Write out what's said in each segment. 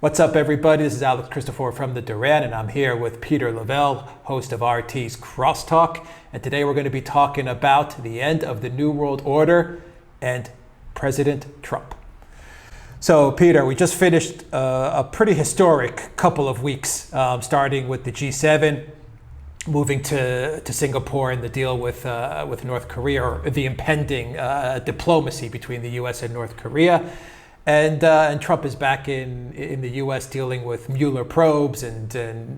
What's up, everybody? This is Alex Christopher from the Duran, and I'm here with Peter Lavelle, host of RT's Crosstalk. And today we're going to be talking about the end of the New World Order and President Trump. So, Peter, we just finished a pretty historic couple of weeks, starting with the G7, moving to Singapore and the deal with North Korea, or the impending diplomacy between the U.S. and North Korea. And Trump is back in the U.S. dealing with Mueller probes and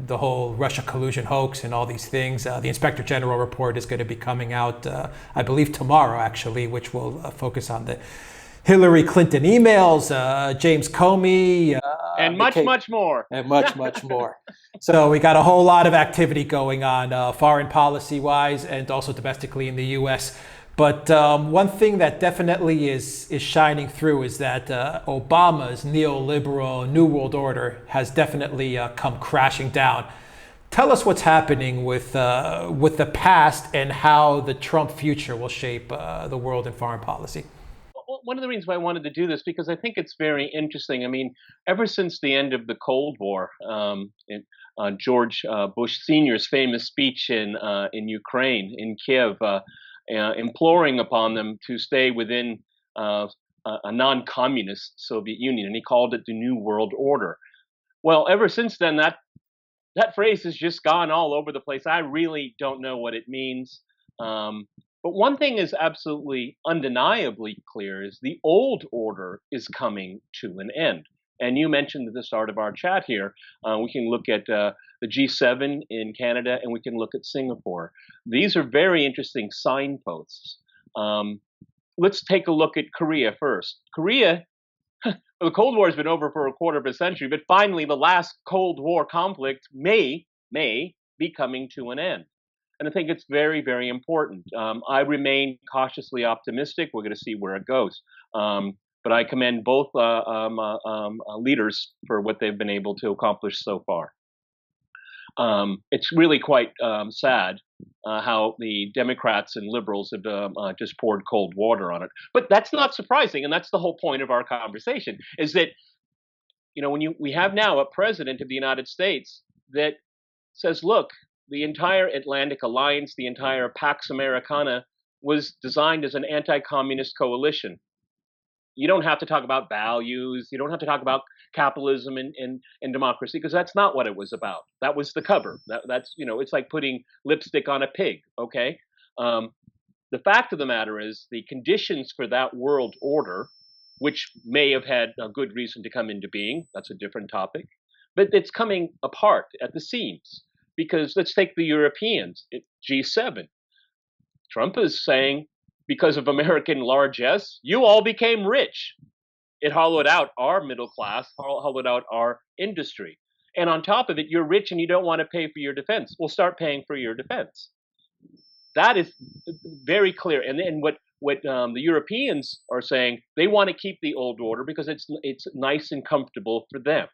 the whole Russia collusion hoax and all these things. The Inspector General report is going to be coming out, I believe, tomorrow, actually, which will focus on the Hillary Clinton emails, James Comey. And much more. And much more. So we got a whole lot of activity going on, foreign policy-wise and also domestically in the U.S. But one thing that definitely is shining through is that Obama's neoliberal New World Order has definitely come crashing down. Tell us what's happening with the past and how the Trump future will shape the world and foreign policy. One of the reasons why I wanted to do this, because I think it's very interesting. I mean, ever since the end of the Cold War, George Bush Sr.'s famous speech in Ukraine, in Kiev, imploring upon them to stay within a non-communist Soviet Union, and he called it the New World Order. Well, ever since then, that phrase has just gone all over the place. I really don't know what it means. But one thing is absolutely undeniably clear is the old order is coming to an end. And you mentioned at the start of our chat here, we can look at the G7 in Canada and we can look at Singapore. These are very interesting signposts. Let's take a look at Korea first. Korea, the Cold War has been over for a quarter of a century, but finally the last Cold War conflict may be coming to an end. And I think it's very, very important. I remain cautiously optimistic. We're going to see where it goes. But I commend both leaders for what they've been able to accomplish so far. It's really quite sad how the Democrats and liberals have just poured cold water on it. But that's not surprising, and that's the whole point of our conversation, is that, you know, we have now a president of the United States that says, look, the entire Atlantic Alliance, the entire Pax Americana was designed as an anti-communist coalition. You don't have to talk about values. You don't have to talk about capitalism and democracy, because that's not what it was about. That was the cover. That's, you know, it's like putting lipstick on a pig, okay? The fact of the matter is the conditions for that world order, which may have had a good reason to come into being, that's a different topic, but it's coming apart at the seams. Because let's take the Europeans, G7. Trump is saying, because of American largesse, you all became rich. It hollowed out our middle class, hollowed out our industry. And on top of it, you're rich and you don't want to pay for your defense. Well, start paying for your defense. That is very clear. And what the Europeans are saying, they want to keep the old order because it's nice and comfortable for them.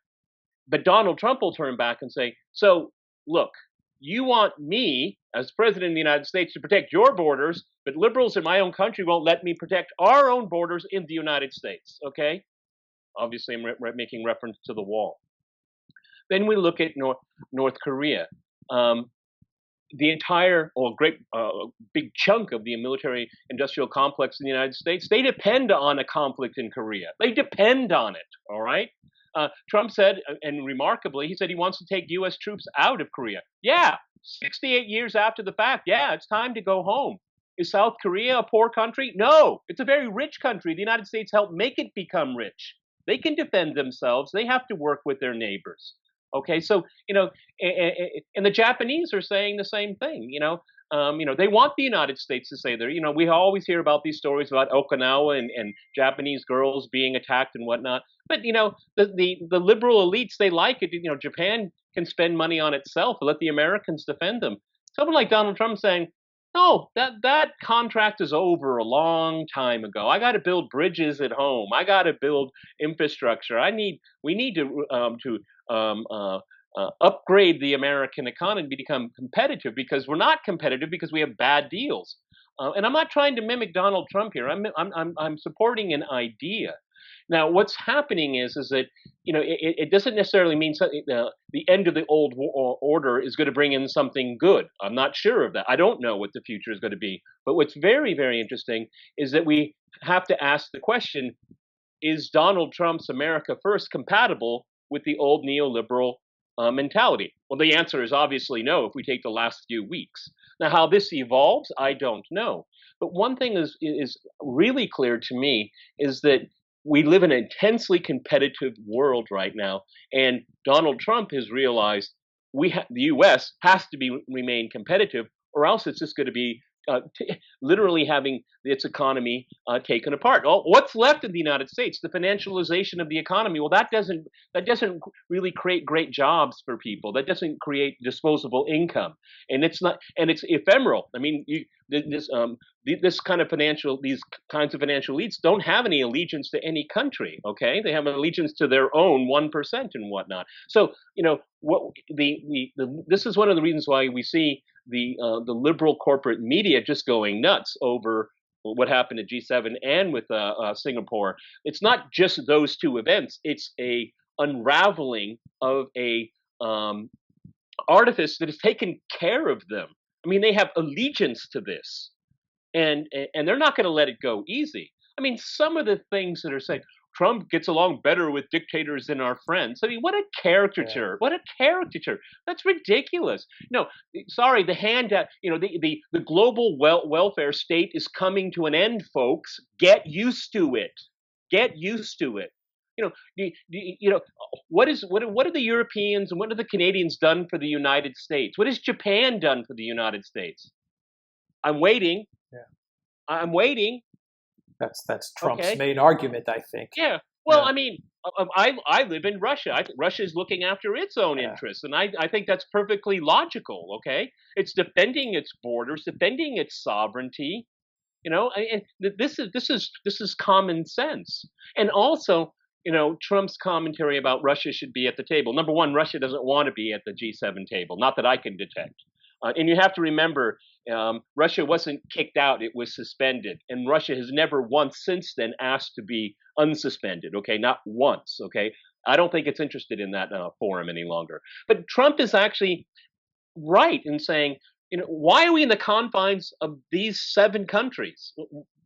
But Donald Trump will turn back and say, so look, you want me as president of the United States to protect your borders, but liberals in my own country won't let me protect our own borders in the United States, okay? Obviously, I'm making reference to the wall. Then we look at North Korea. The entire, or big chunk of the military industrial complex in the United States, they depend on a conflict in Korea. They depend on it, all right? Trump said, and remarkably, he said he wants to take U.S. troops out of Korea. Yeah, 68 years after the fact, yeah, it's time to go home. Is South Korea a poor country? No, it's a very rich country. The United States helped make it become rich. They can defend themselves. They have to work with their neighbors. Okay, so, you know, and the Japanese are saying the same thing, you know, they want the United States to stay there. You know, we always hear about these stories about Okinawa and Japanese girls being attacked and whatnot. But, you know, the liberal elites, they like it. You know, Japan can spend money on itself and let the Americans defend them. Someone like Donald Trump saying, no, that contract is over a long time ago. I got to build bridges at home. I got to build infrastructure. We need to upgrade the American economy to become competitive, because we're not competitive because we have bad deals. And I'm not trying to mimic Donald Trump here. I'm supporting an idea. Now, what's happening is that it doesn't necessarily mean something, the end of the old order is going to bring in something good. I'm not sure of that. I don't know what the future is going to be. But what's very, very interesting is that we have to ask the question: is Donald Trump's America First compatible with the old neoliberal mentality? Well, the answer is obviously no if we take the last few weeks. Now, how this evolves, I don't know. But one thing is really clear to me is that we live in an intensely competitive world right now, and Donald Trump has realized the U.S. has to remain competitive, or else it's just going to be literally having its economy taken apart. Well, what's left in the United States? The financialization of the economy. Well, that doesn't really create great jobs for people. That doesn't create disposable income, and it's ephemeral. I mean, these kinds of financial elites don't have any allegiance to any country. Okay, they have an allegiance to their own 1% and whatnot. So this is one of the reasons why we see the liberal corporate media just going nuts over what happened at G7 and with Singapore. It's not just those two events. It's a unraveling of a artifice that has taken care of them. I mean, they have allegiance to this, and they're not going to let it go easy. I mean, some of the things that are saying Trump gets along better with dictators than our friends. I mean, what a caricature! What a caricature! That's ridiculous. No, sorry, the handout. The global welfare state is coming to an end, folks. Get used to it. Get used to it. What are the Europeans and what have the Canadians done for the United States? What has Japan done for the United States? I'm waiting. Yeah. I'm waiting. That's Trump's main argument, I think. Yeah. Well, I mean, I live in Russia. Russia is looking after its own interests, and I think that's perfectly logical. Okay, it's defending its borders, defending its sovereignty. And this is common sense. And also, Trump's commentary about Russia should be at the table. Number one, Russia doesn't want to be at the G7 table, not that I can detect. And you have to remember, Russia wasn't kicked out, it was suspended. And Russia has never once since then asked to be unsuspended, okay? Not once, okay? I don't think it's interested in that forum any longer. But Trump is actually right in saying, why are we in the confines of these 7 countries?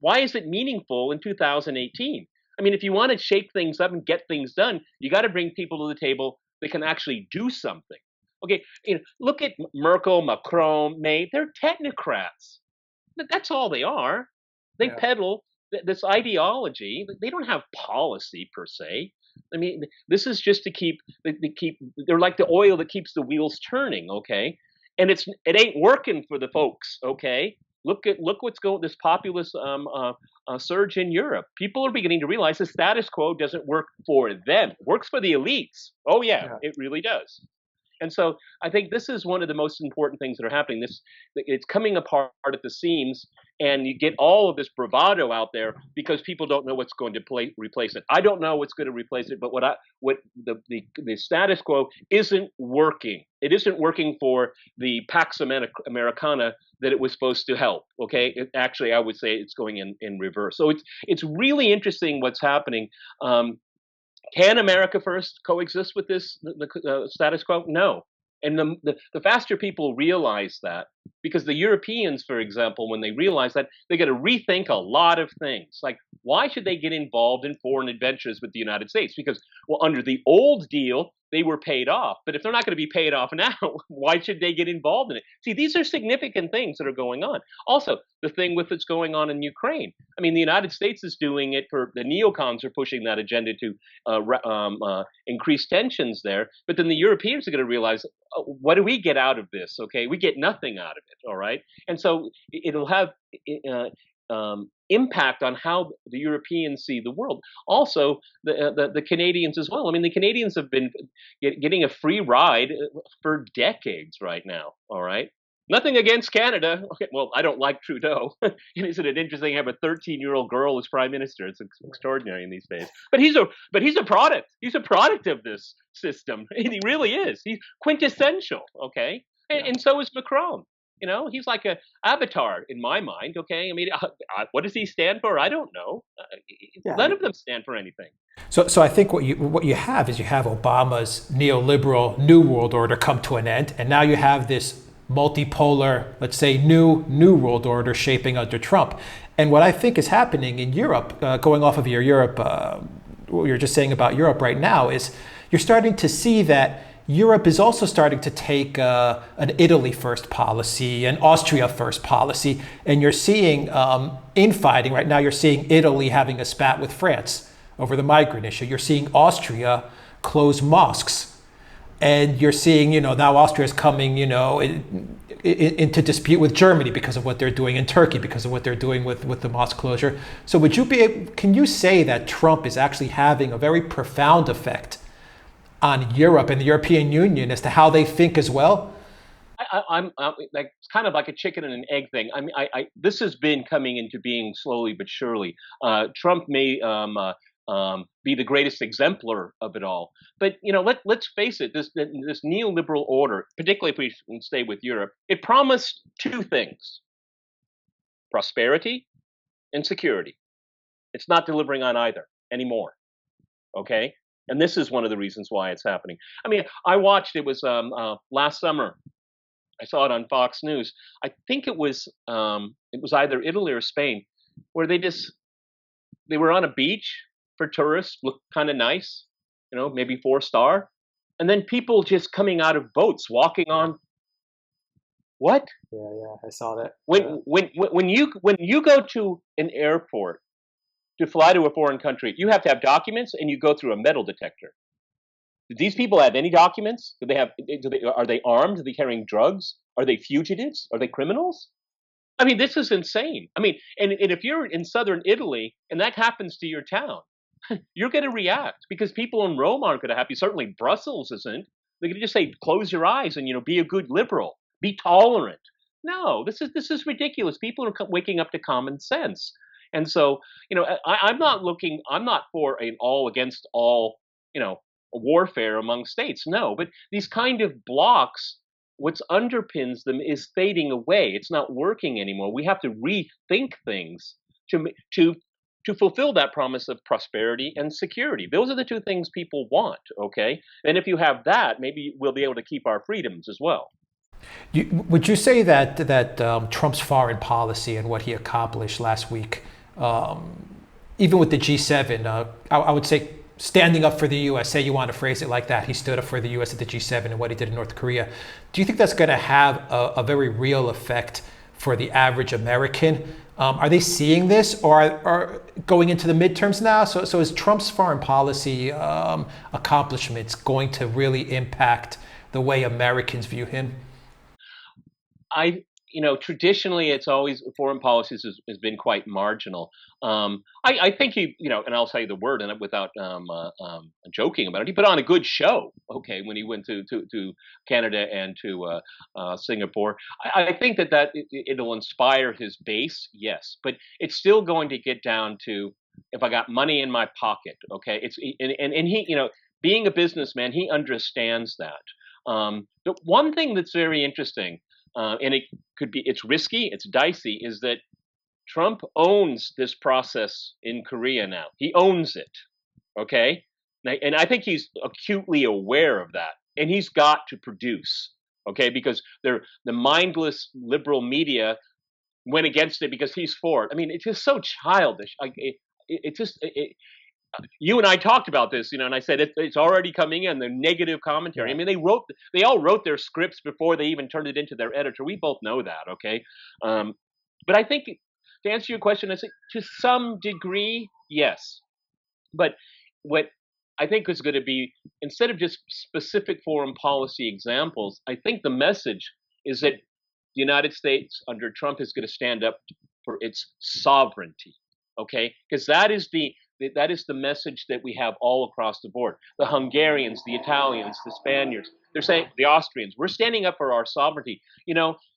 Why is it meaningful in 2018? I mean, if you want to shake things up and get things done, you got to bring people to the table that can actually do something. Okay, look at Merkel, Macron, May. They're technocrats. That's all they are. They peddle this ideology. They don't have policy per se. I mean, this is just to keep. They're like the oil that keeps the wheels turning. Okay, and it ain't working for the folks. Okay, look what's going. This populist surge in Europe. People are beginning to realize the status quo doesn't work for them. It works for the elites. Oh yeah. It really does. And so I think this is one of the most important things that are happening. It's coming apart at the seams, and you get all of this bravado out there because people don't know what's going to replace it. I don't know what's going to replace it, but the status quo isn't working. It isn't working for the Pax Americana that it was supposed to help. Okay, actually, I would say it's going in reverse. So it's really interesting what's happening. Can America First coexist with the status quo? No. And the faster people realize that, because the Europeans, for example, when they realize that, they got to rethink a lot of things. Like, why should they get involved in foreign adventures with the United States? Because, well, under the old deal, they were paid off. But if they're not going to be paid off now, why should they get involved in it? See, these are significant things that are going on. Also, the thing with what's going on in Ukraine. I mean, the United States is doing it for the neocons are pushing that agenda to increase tensions there. But then the Europeans are going to realize, what do we get out of this? Okay, we get nothing out of it. All right, and so it'll have impact on how the Europeans see the world. Also, the Canadians as well. I mean, the Canadians have been getting a free ride for decades right now. All right. Nothing against Canada. Okay, well, I don't like Trudeau. Isn't it interesting to have a 13-year-old girl as prime minister? It's extraordinary in these days. But he's a product. He's a product of this system. He really is. He's quintessential. Okay, and so is Macron. He's like a avatar in my mind. Okay, I mean, what does he stand for? I don't know. Yeah. None of them stand for anything. So I think what you have is you have Obama's neoliberal New World Order come to an end, and now you have this multipolar, let's say, new world order shaping under Trump. And what I think is happening in Europe, going off of your Europe, what you're just saying about Europe right now, is you're starting to see that Europe is also starting to take an Italy first policy, an Austria first policy, and you're seeing infighting right now. You're seeing Italy having a spat with France over the migrant issue. You're seeing Austria close mosques, and you're seeing, now Austria is coming, into dispute with Germany because of what they're doing in Turkey, because of what they're doing with the mosque closure. So can you say that Trump is actually having a very profound effect on Europe and the European Union as to how they think as well? I'm like, it's kind of like a chicken and an egg thing. I mean, this has been coming into being slowly but surely. Trump may be the greatest exemplar of it all, but let's face it. This neoliberal order, particularly if we stay with Europe, it promised two things: prosperity and security. It's not delivering on either anymore. Okay. And this is one of the reasons why it's happening. I mean, I watched, it was last summer. I saw it on Fox News. I think it was either Italy or Spain, where they were on a beach for tourists, looked kind of nice, maybe 4-star, and then people just coming out of boats, walking on. What? Yeah, I saw that. When you go to an airport to fly to a foreign country, you have to have documents, and you go through a metal detector. Do these people have any documents? Are they armed? Are they carrying drugs? Are they fugitives? Are they criminals? I mean, this is insane. I mean, and if you're in southern Italy and that happens to your town, you're going to react, because people in Rome aren't going to have you. Certainly Brussels isn't. They're going to just say, close your eyes and, be a good liberal, be tolerant. No, this is ridiculous. People are waking up to common sense. And so, I'm not for an all against all, warfare among states. No, but these kind of blocks, what underpins them is fading away. It's not working anymore. We have to rethink things to fulfill that promise of prosperity and security. Those are the two things people want. Okay, and if you have that, maybe we'll be able to keep our freedoms as well. Would you say that Trump's foreign policy and what he accomplished last week, even with the G7, I would say standing up for the U.S., say you want to phrase it like that, he stood up for the U.S. at the G7 and what he did in North Korea. Do you think that's going to have a very real effect for the average American? Are they seeing this, or are going into the midterms now? So is Trump's foreign policy accomplishments going to really impact the way Americans view him? Traditionally, it's always foreign policies has been quite marginal. I think and I'll tell you the word, and without joking about it, he put on a good show. Okay, when he went to Canada and to Singapore, I think that it'll inspire his base, yes, but it's still going to get down to, if I got money in my pocket. Okay, and he, being a businessman, he understands that. The one thing that's very interesting. And it's risky, it's dicey, is that Trump owns this process in Korea now. He owns it, okay? And I think he's acutely aware of that, and he's got to produce, okay? Because the mindless liberal media went against it because he's for it. I mean, it's just so childish. You and I talked about this, and I said it's already coming in, the negative commentary. I mean, they all wrote their scripts before they even turned it into their editor. We both know that, okay? But I think, to answer your question, I say to some degree, yes. But what I think is going to be, instead of just specific foreign policy examples, I think the message is that the United States under Trump is going to stand up for its sovereignty, okay? Because that is the message that we have all across the board. The Hungarians, the Italians, the Spaniards, They're saying the Austrians, we're standing up for our sovereignty.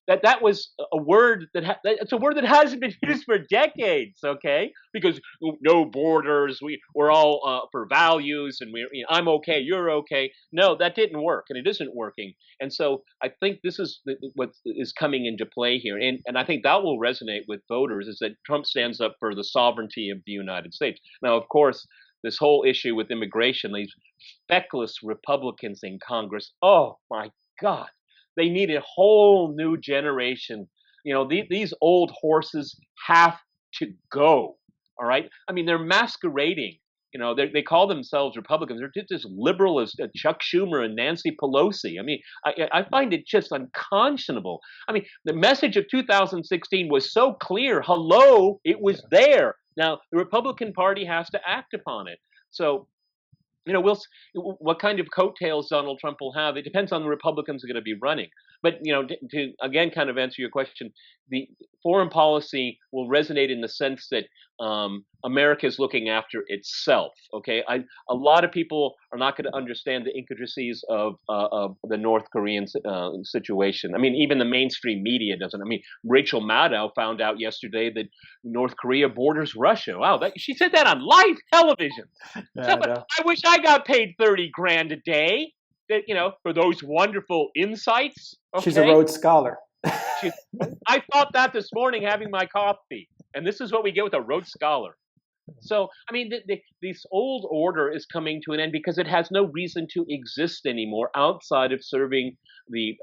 That was a word it's a word that hasn't been used for decades. Okay, because no borders, we're all for values, and I'm okay, you're okay. No, that didn't work, and it isn't working. And so I think this is what is coming into play here, and I think that will resonate with voters, is that Trump stands up for the sovereignty of the United States. Now, of course, this whole issue with immigration, these feckless Republicans in Congress, oh my God, they need a whole new generation. These old horses have to go. All right. I mean, they're masquerading. They call themselves Republicans. They're just as liberal as Chuck Schumer and Nancy Pelosi. I mean, I find it just unconscionable. I mean, the message of 2016 was so clear. Hello, it was there. Now, the Republican Party has to act upon it. So, what kind of coattails Donald Trump will have, it depends on the Republicans who are going to be running. But, to again kind of answer your question, the foreign policy will resonate in the sense that America is looking after itself. Okay, a lot of people are not going to understand the intricacies of the North Korean situation. I mean, even the mainstream media doesn't. I mean, Rachel Maddow found out yesterday that North Korea borders Russia. Wow, she said that on live television. I wish I got paid 30 grand a day. For those wonderful insights. Okay? She's a Rhodes Scholar. I thought that this morning having my coffee, and this is what we get with a Rhodes Scholar. So, I mean, this old order is coming to an end because it has no reason to exist anymore outside of serving the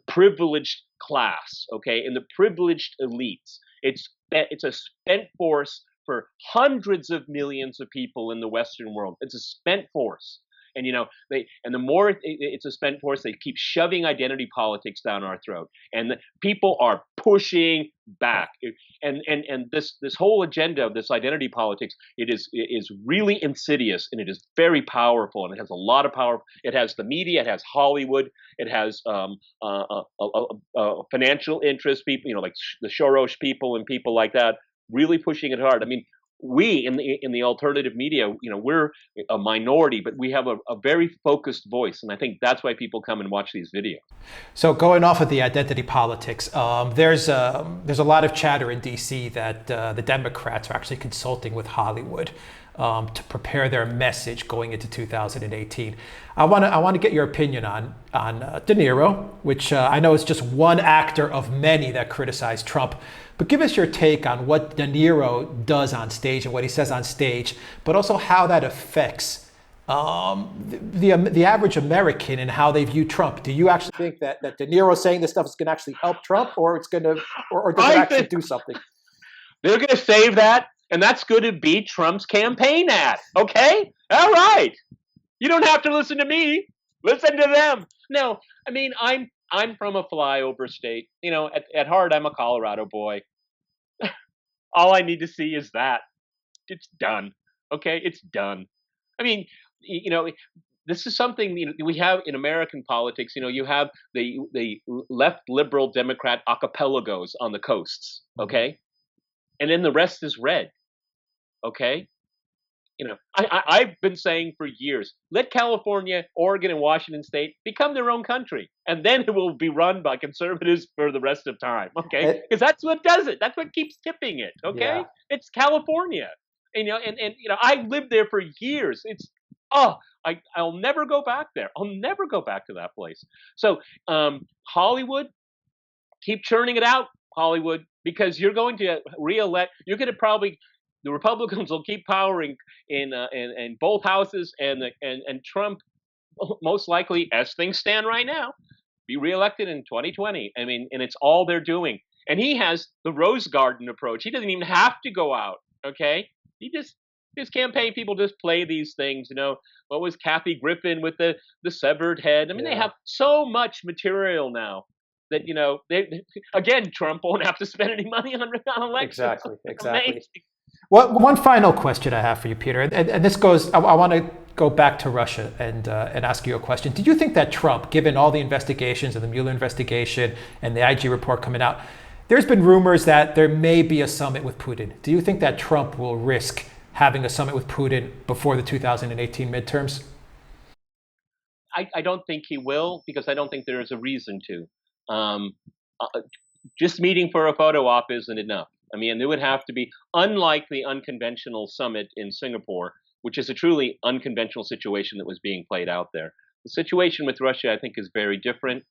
privileged class, okay, and the privileged elites. It's a spent force for hundreds of millions of people in the Western world. It's a spent force. And the more it's a spent force, they keep shoving identity politics down our throat, and the people are pushing back. And this whole agenda of this identity politics, it is really insidious, and it is very powerful, and it has a lot of power. It has the media, it has Hollywood, it has financial interest people, like the Soros people and people like that, really pushing it hard. I mean, we in the alternative media, we're a minority, but we have a very focused voice, and I think that's why people come and watch these videos. So going off of the identity politics, there's a lot of chatter in D.C. that the Democrats are actually consulting with Hollywood to prepare their message going into 2018. I want to get your opinion on De Niro, which I know is just one actor of many that criticize Trump. But give us your take on what De Niro does on stage and what he says on stage, but also how that affects the average American and how they view Trump. Do you actually think that De Niro saying this stuff is going to actually help Trump, or it's going to, or does it actually do something? They're going to save that, and that's going to be Trump's campaign ad. Okay, all right. You don't have to listen to me. Listen to them. No, I mean, I'm from a flyover state. At heart, I'm a Colorado boy. All I need to see is that. It's done. Okay, it's done. I mean, this is something we have in American politics. You have the left liberal Democrat archipelagos on the coasts. Okay, and then the rest is red. Okay. I've been saying for years, let California, Oregon, and Washington State become their own country, and then it will be run by conservatives for the rest of time. Okay, because that's what does it. That's what keeps tipping it. Okay, yeah. It's California, and I lived there for years. It's I'll never go back there. I'll never go back to that place. So Hollywood, keep churning it out, Hollywood, because you're going to reelect. You're going to probably. The Republicans will keep powering in both houses, and Trump, most likely, as things stand right now, be reelected in 2020. I mean, and it's all they're doing. And he has the Rose Garden approach. He doesn't even have to go out. Okay, his campaign people just play these things. What was Kathy Griffin with the severed head? I mean, They have so much material now that again, Trump won't have to spend any money on elections. Exactly. Amazing. One final question I have for you, Peter, and this goes, I want to go back to Russia and ask you a question. Do you think that Trump, given all the investigations and the Mueller investigation and the IG report coming out, there's been rumors that there may be a summit with Putin. Do you think that Trump will risk having a summit with Putin before the 2018 midterms? I don't think he will, because I don't think there is a reason to. Just meeting for a photo op isn't enough. I mean, there would have to be, unlike the unconventional summit in Singapore, which is a truly unconventional situation that was being played out there. The situation with Russia, I think, is very different.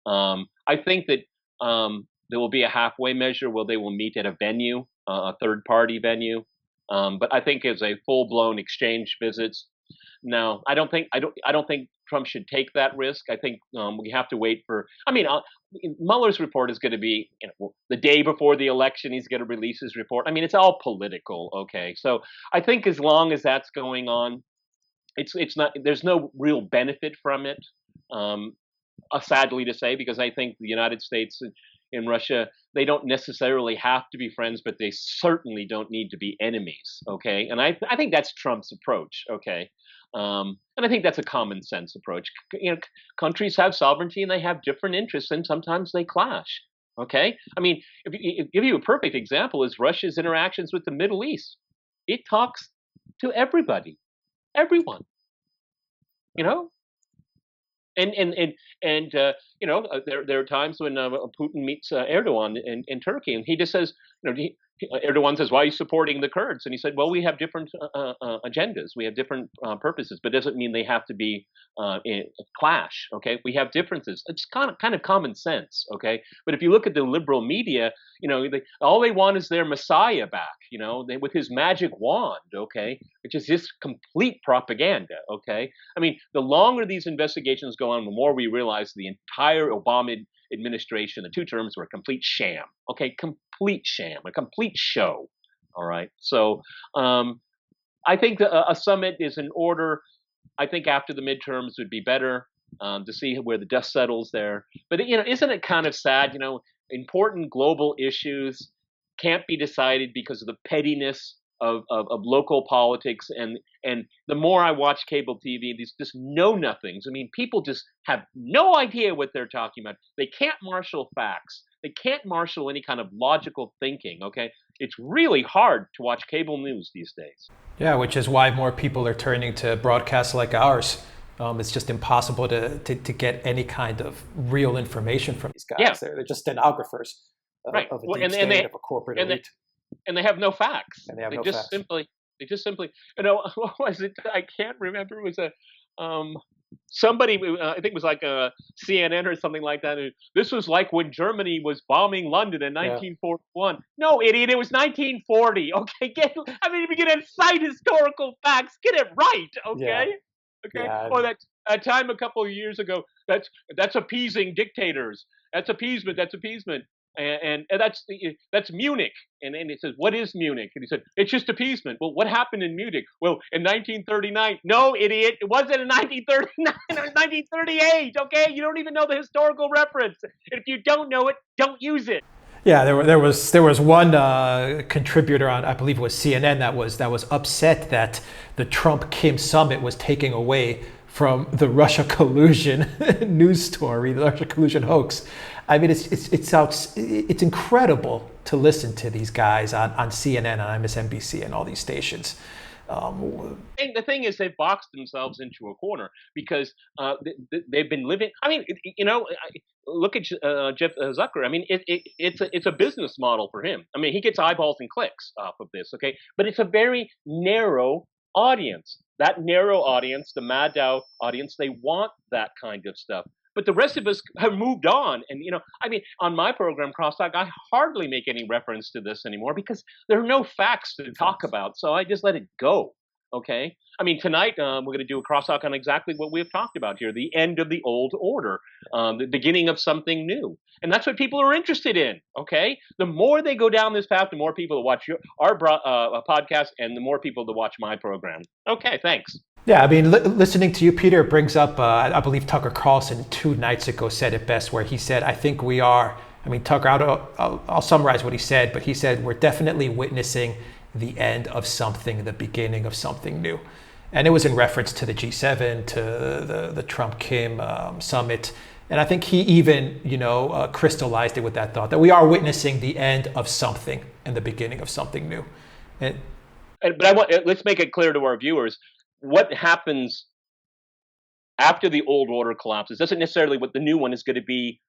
I think that there will be a halfway measure where they will meet at a venue, a third-party venue. But I think as a full-blown exchange visits, no, I don't think Trump should take that risk. I think we have to wait for. I mean, Mueller's report is going to be the day before the election. He's going to release his report. I mean, it's all political. Okay, so I think as long as that's going on, it's not. There's no real benefit from it. Sadly to say, because I think the United States and Russia, they don't necessarily have to be friends, but they certainly don't need to be enemies. Okay, and I think that's Trump's approach. Okay. And I think that's a common sense approach. Countries have sovereignty and they have different interests, and sometimes they clash. Okay, I mean, give you a perfect example is Russia's interactions with the Middle East. It talks to everybody, everyone. And there are times when Putin meets Erdogan in Turkey, and he just says, Erdogan says, "Why are you supporting the Kurds?" And he said, "Well, we have different agendas, we have different purposes, but it doesn't mean they have to be in a clash. Okay, we have differences. It's kind of common sense. Okay, but if you look at the liberal media, all they want is their Messiah back. With his magic wand. Okay, which is just complete propaganda. Okay, I mean, the longer these investigations go on, the more we realize the entire Obama administration, the two terms were a complete sham. Okay, complete sham, a complete show. All right. So I think a summit is in order. I think after the midterms would be better to see where the dust settles there. But isn't it kind of sad? Important global issues can't be decided because of the pettiness of local politics, and the more I watch cable TV, these just know-nothings. I mean, people just have no idea what they're talking about. They can't marshal facts. They can't marshal any kind of logical thinking. Okay, it's really hard to watch cable news these days. Yeah, which is why more people are turning to broadcasts like ours. It's just impossible to get any kind of real information from these guys. Yeah. They're just stenographers right. of a deep state, of a corporate elite. And they have no facts. And they just simply, what was it? I can't remember. It was somebody, I think it was like a CNN or something like that. This was like when Germany was bombing London in 1941. Yeah. No, idiot, it was 1940. Okay, if you're going to cite historical facts, get it right. Okay. Yeah. Okay. Yeah. Or that time a couple of years ago, that's appeasing dictators. That's appeasement. And that's Munich. And it says, what is Munich? And he said, it's just appeasement. Well, what happened in Munich? Well, in 1939. No, idiot. It wasn't in 1939. It was 1938. Okay? You don't even know the historical reference. And if you don't know it, don't use it. Yeah, there was one contributor on, I believe it was CNN, that was upset that the Trump-Kim summit was taking away from the Russia collusion news story, the Russia collusion hoax. I mean, it's incredible to listen to these guys on CNN, on MSNBC, and all these stations. The thing is, they've boxed themselves into a corner because they've been living. I mean, look at Jeff Zucker. I mean, it's a business model for him. I mean, he gets eyeballs and clicks off of this. Okay, but it's a very narrow audience. That narrow audience, the Mad Dow audience, they want that kind of stuff. But the rest of us have moved on. And, on my program, Crosstalk, I hardly make any reference to this anymore because there are no facts to talk about. So I just let it go. Okay. I mean, tonight we're going to do a crosstalk on exactly what we've talked about here: the end of the old order, the beginning of something new, and that's what people are interested in. Okay, the more they go down this path, the more people watch our podcast, and the more people to watch my program. Okay, thanks. Yeah, I mean, listening to you, Peter, brings up, I believe Tucker Carlson 2 nights ago said it best, where he said, I think we are, Tucker, I'll summarize what he said, but he said, we're definitely witnessing the end of something, the beginning of something new. And it was in reference to the G7, to the Trump-Kim summit. And I think he even, crystallized it with that thought, that we are witnessing the end of something and the beginning of something new. But let's make it clear to our viewers, what happens after the old order collapses doesn't necessarily what the new one is going to be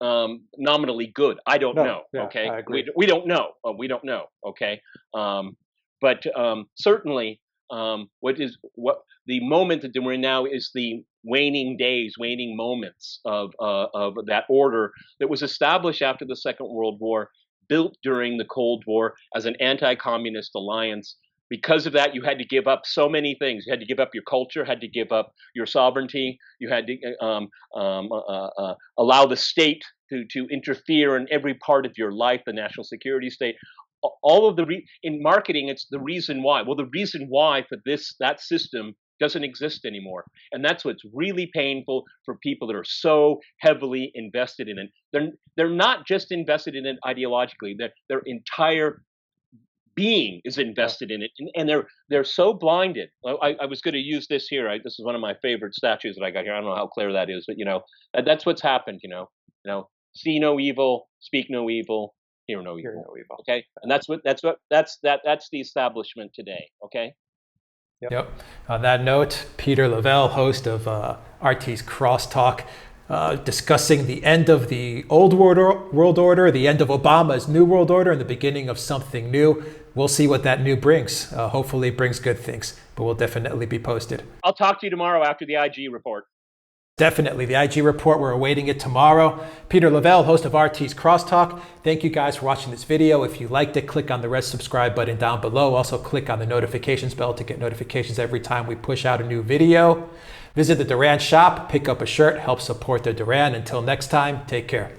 nominally good. I don't know. Yeah, Okay, I agree. we don't know. We don't know. Okay, but certainly, what the moment that we're in now is the waning days, waning moments of that order that was established after the Second World War, built during the Cold War as an anti-communist alliance. Because of that, you had to give up so many things. You had to give up your culture, had to give up your sovereignty. You had to allow the state to interfere in every part of your life, the national security state. All of in marketing, it's the reason why. Well, the reason why for that system doesn't exist anymore, and that's what's really painful for people that are so heavily invested in it. They're not just invested in it ideologically; their entire being is invested in it, and they're so blinded. I was going to use this here. This is one of my favorite statues that I got here. I don't know how clear that is, but that's what's happened. See no evil, speak no evil, hear no evil. Okay, and that's the establishment today. Okay. Yep. On that note, Peter Lavelle, host of RT's Crosstalk, discussing the end of the old world order, the end of Obama's new world order, and the beginning of something new. We'll see what that new brings. Hopefully it brings good things, but we'll definitely be posted. I'll talk to you tomorrow after the IG report. Definitely. The IG report, we're awaiting it tomorrow. Peter Lavelle, host of RT's Crosstalk. Thank you guys for watching this video. If you liked it, click on the red subscribe button down below. Also click on the notifications bell to get notifications every time we push out a new video. Visit the Duran shop, pick up a shirt, help support the Duran. Until next time, take care.